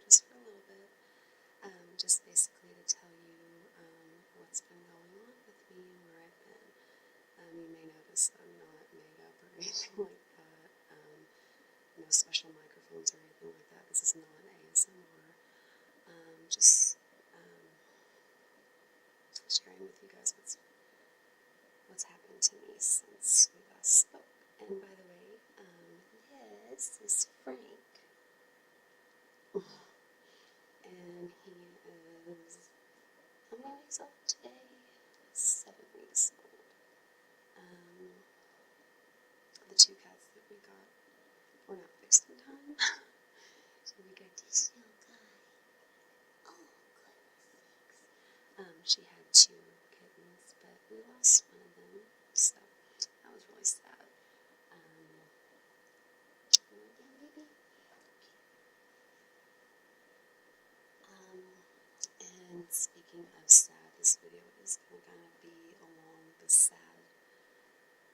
just for a little bit. Just basically to tell you what's been going on with me and where I've been. You may notice I'm not made up or anything like that. No special microphones or anything like that. This is not ASMR. Just sharing with you guys what's happened to me since we last spoke. And by the way, this is Frank. And he is, how many weeks old today? 7 weeks old. The 2 cats that we got were not fixed in time. So we got this little guy. Oh, goodness sakes. She had 2 kittens, but we lost one of them. So that was really sad. Yeah, baby. And speaking of sad, this video is going to be along the sad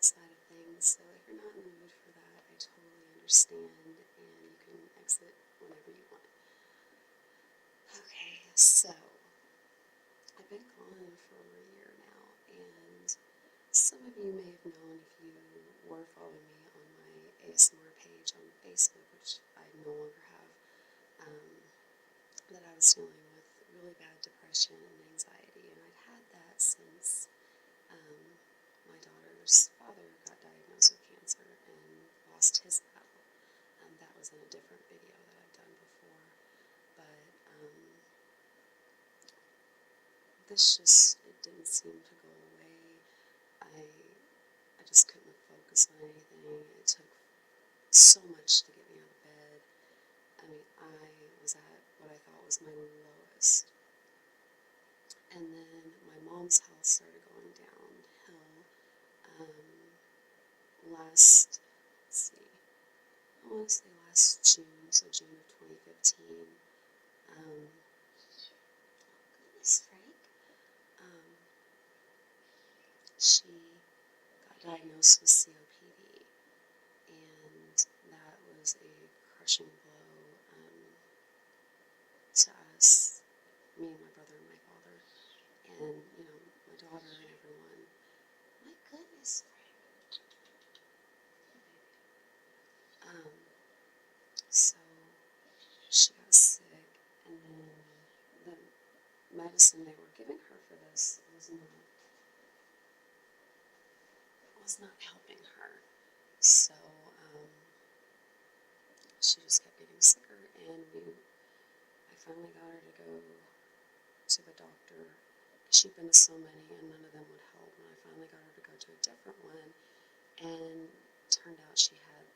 side of things. So if you're not in the mood for that, I totally understand, and you can exit whenever you want. Okay, so I've been gone for over a year now, and some of you may have known if you were following me on my ASMR page on Facebook, which I no longer have, that I was dealing with really bad depression and anxiety, and I'd had that since my daughter's father got diagnosed with cancer and lost his battle. That was in a different video that I've done before, but this just, it didn't seem to go away. I just couldn't focus on anything. It took so much to get me out of bed. I mean, I was at what I thought was my lowest. And then my mom's health started going downhill. Let's see, I want to say last June, so June of 2015. Oh, goodness, Frank. She got diagnosed with COPD, and that was a crushing blow to us, me and my brother and my father, and, you know, my daughter and everyone. My goodness, Frank. So she got sick, and then the medicine they were giving her for this was not helping her. So she just kept getting sicker, and I finally got her to go to the doctor. She'd been to so many, and none of them would help. And I finally got her to go to a different one, and it turned out she had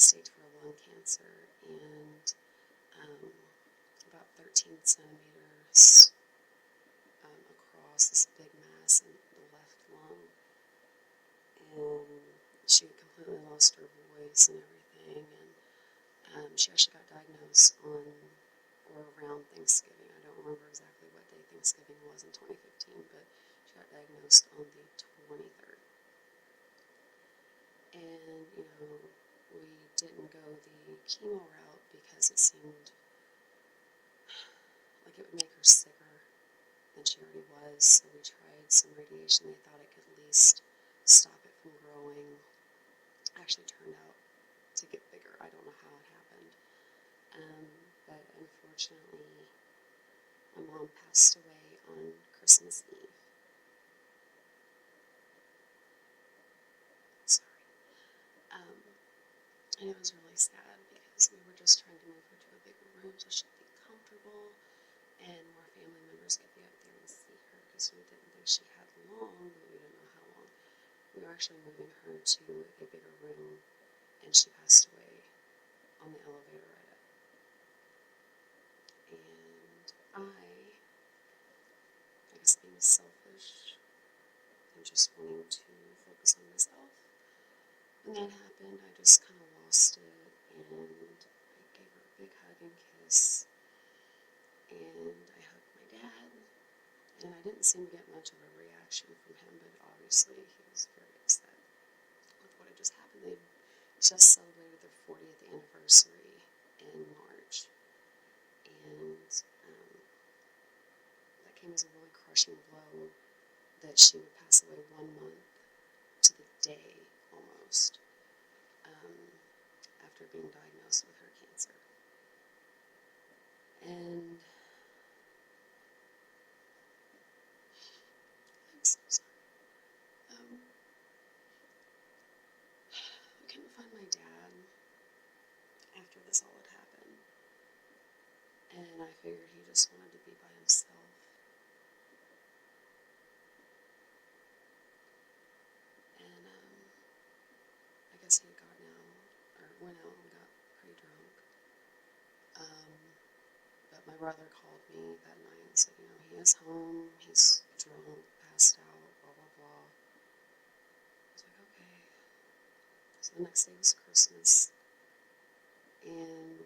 stage 4 lung cancer, and about 13 centimeters across, this big mass in the left lung, and she had completely lost her voice and everything, and she actually got diagnosed on or around Thanksgiving. I don't remember exactly what day Thanksgiving was in 2015, but she got diagnosed on the 23rd. And, you know, we didn't go the chemo route because it seemed like it would make her sicker than she already was. So we tried some radiation. They thought it could at least stop it from growing. Actually turned out to get bigger. I don't know how it happened. But unfortunately, my mom passed away on Christmas Eve. Sorry. And it was really sad because we were just trying to move her to a bigger room so she'd be comfortable and more family members could be up there and see her, because we didn't think she had long, but we didn't know how long. We were actually moving her to a bigger room, and she passed away on the elevator right up. And I guess being selfish and just wanting to focus on myself, when that happened, I just kind of lost it, and I gave her a big hug and kiss, and I hugged my dad, and I didn't seem to get much of a reaction from him, but obviously he was very upset with what had just happened. They just celebrated their 40th anniversary in March, crushing blow that she would pass away 1 month to the day almost after being diagnosed with her cancer. And I'm so sorry. I couldn't find my dad after this all had happened. And I figured he just wanted to be by himself. And I guess he had gotten out, or went out and got pretty drunk. But my brother called me that night and said, he is home, he's drunk, passed out, blah, blah, blah. I was like, okay. So the next day was Christmas. And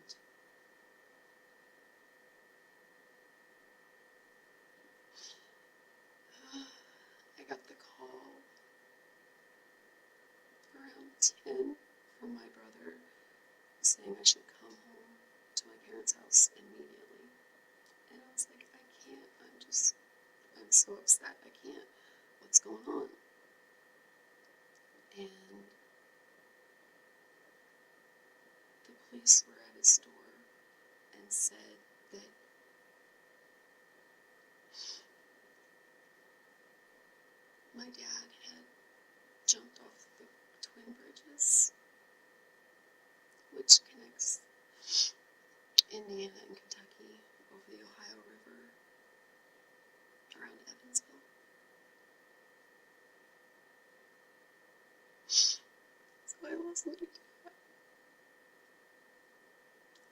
I got the call around 10 from my brother saying I should come home to my parents' house immediately. And I was like, I can't, I'm so upset, I can't, what's going on? And the police were at his door and said that my dad had jumped off the Twin Bridges, which connects Indiana and Kentucky over the Ohio River around Evansville. So I lost my dad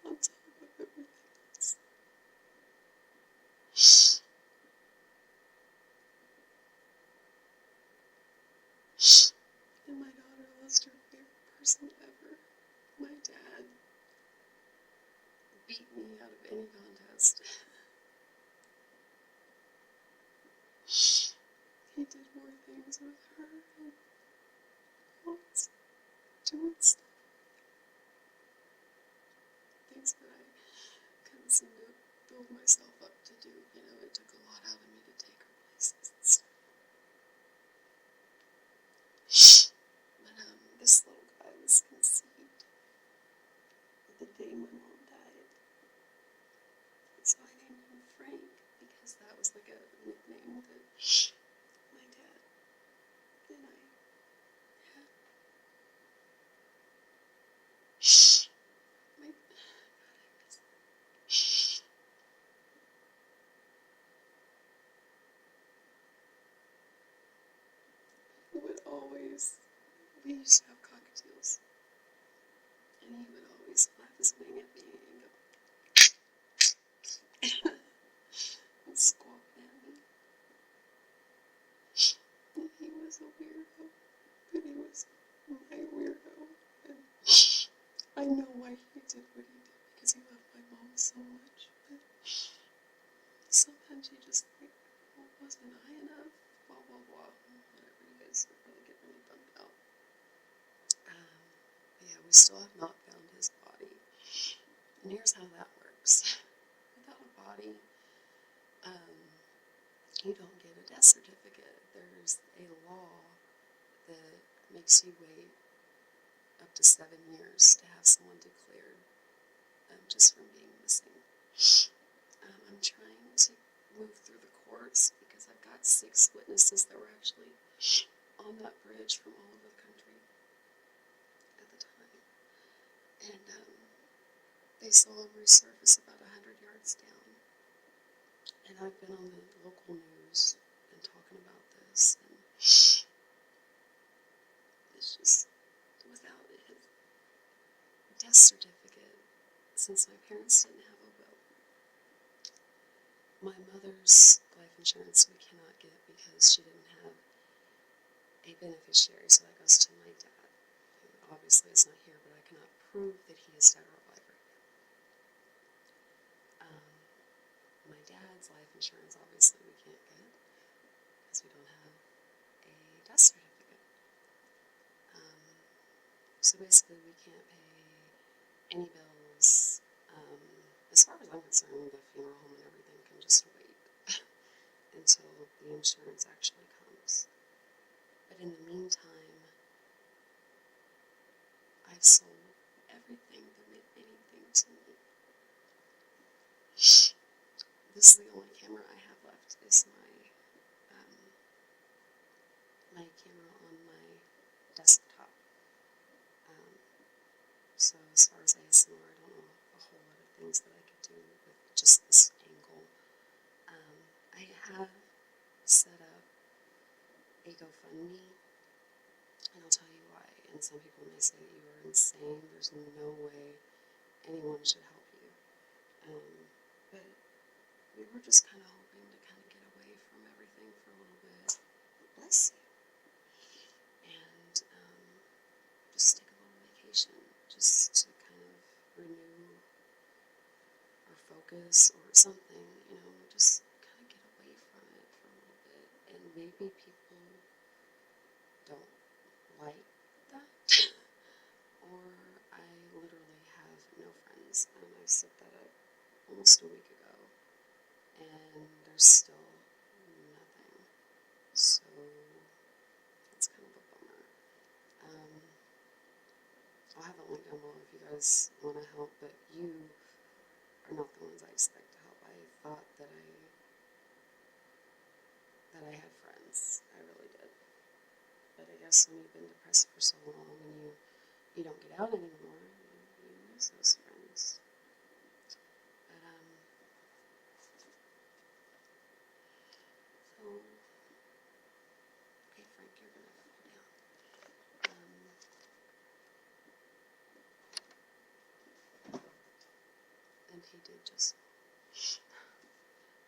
on top of everything else. And my daughter lost her favorite person ever. My dad beat me out of any contest. He did more things with her and was doing stuff. Things that I couldn't seem to build myself up to do. It took a lot out of me to take her places and stuff. But this little guy was conceived the day my mom died. And so I named him Frank because that was like a nickname that my dad and I had. My would always, we used to have cockatiels, and he would always flap his wing at me and go and squawk at me. And he was a weirdo, but he was my weirdo, and I know why he did what he did, because he loved my mom so much, but sometimes you just think, well, wasn't I enough? Blah, blah, blah. Whatever, you guys really get really bummed out. But yeah, we still have not found his body. And here's how that works. Without a body, you don't get a death certificate. There's a law that makes you wait up to 7 years to have someone declared just from being missing. I'm trying to move through the courts because I've got 6 witnesses that were actually on that bridge from all over the country at the time. And they saw him resurface about 100 yards down. And I've been on the local news and talking about this, and it's just, without his death certificate, since my parents didn't have a will, my mother's life insurance we cannot get because she didn't have a beneficiary, so that goes to my dad, who obviously is not here, but I cannot prove that he is dead or alive right now. My dad's life insurance, obviously, we can't get because we don't have a death certificate. So basically, we can't pay any bills. As far as I'm concerned, the funeral home and everything can just wait until the insurance actually comes. But in the meantime, I've sold everything that meant anything to me. This is the only camera I have left, is my camera on my desktop. So as far as ASMR, I don't know a whole lot of things that I could do with just this angle. I have set up a GoFundMe, and I'll tell you why. And some people may say that you are insane. There's no way anyone should help you. But we were just kind of hoping to kind of get away from everything for a little bit. Bless you. And just take a little vacation, just to kind of renew our focus or something, just kind of get away from it for a little bit. And maybe people don't like that, or I literally have no friends, and I set that up almost a week ago, and there's still nothing, so it's kind of a bummer. I'll have a link down below if you guys want to help, but you are not the ones I expect to help. I thought that I had friends. I really did. But I guess when you've been depressed for so long and you don't get out anymore, you lose those friends. But so okay, Frank, you're gonna go down. And he did just.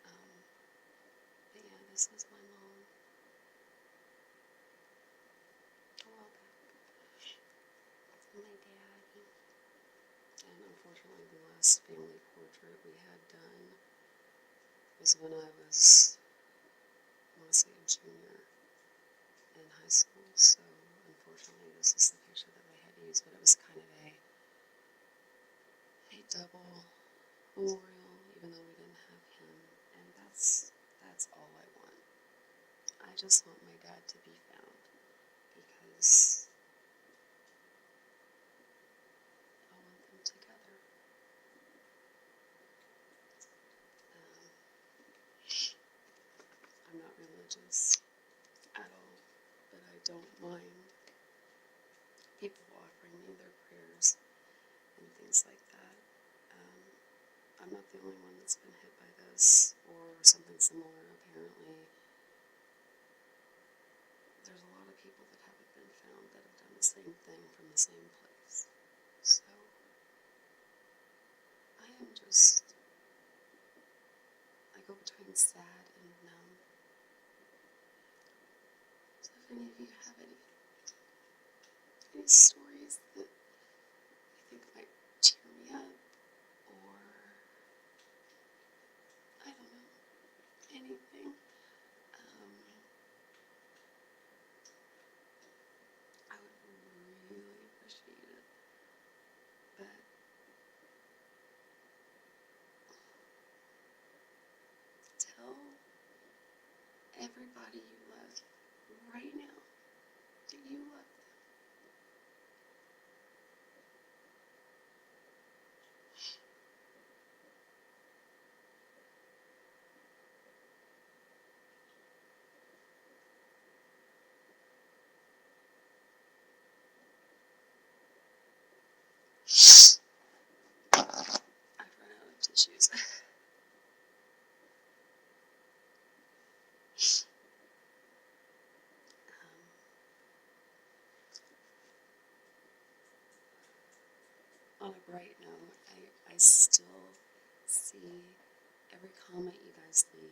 But yeah, this is my mom. A while back. My daddy. And unfortunately, the last family portrait we had done was when I was, I want to say, a junior in high school. So unfortunately, this is the picture that they had used, but it was kind of a double memorial, even though we didn't have him. And that's all I want. I just want my dad to be found, because I want them together. I'm not religious at all, but I don't mind people offering me their prayers and things like that. I'm not the only one that's been hit by this or something similar, apparently. There's a lot of people that haven't been found that have done the same thing from the same place. So I am just, I go between sad and numb. So if any of you have any stories that you think might cheer me up, or I don't know, anything, I would really appreciate it. But tell everybody you love right now that you love them. I've run out of tissues. On a bright note, I still see every comment you guys leave.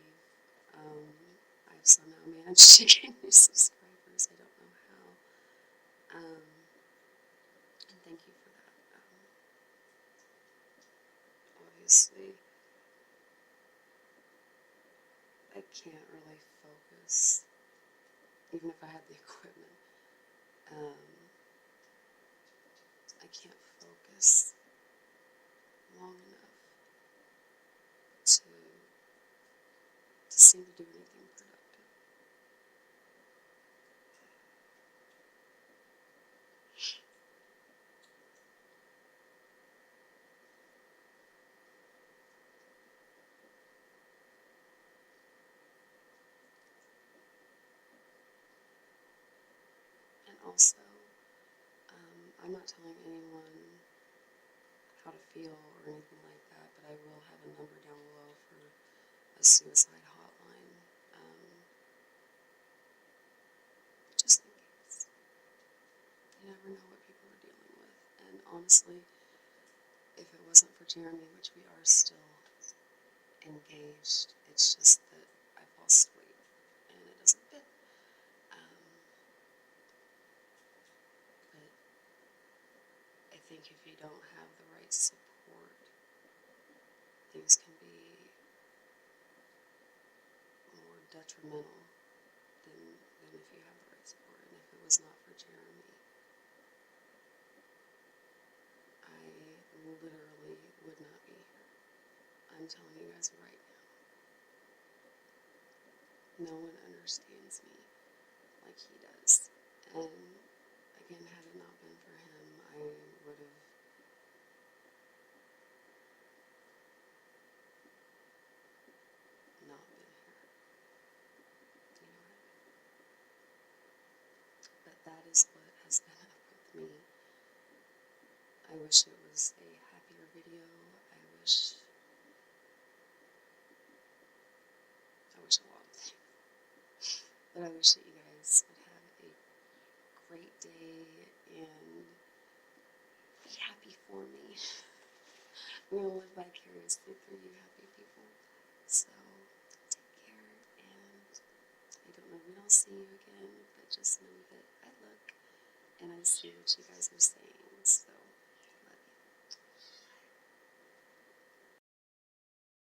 I've somehow managed to gain new subscribers. I don't know how. And thank you for that. Obviously, I can't really focus, even if I had the equipment. I can't focus long enough to seem to do anything productive. also, I'm not telling anyone how to feel or anything like that, but I will have a number down below for a suicide hotline, just in case. You never know what people are dealing with, and honestly, if it wasn't for Jeremy, which we are still engaged, it's just that I've lost weight, and it doesn't fit. But I think if you don't have the right support, things can be more detrimental than if you have the right support. And if it was not for Jeremy, I literally would not be here. I'm telling you guys right now. No one understands me like he does. And again, had it not been for him, I would have not been here. You know what I mean? But that is what has been up with me. I wish it was a happier video. I wish a lot of things. But I wish that you guys would have a great day and be happy for me. I'm going to live vicariously through you happy people. So, take care, and I don't know when I'll see you again, but just know that I look and I see what you guys are saying.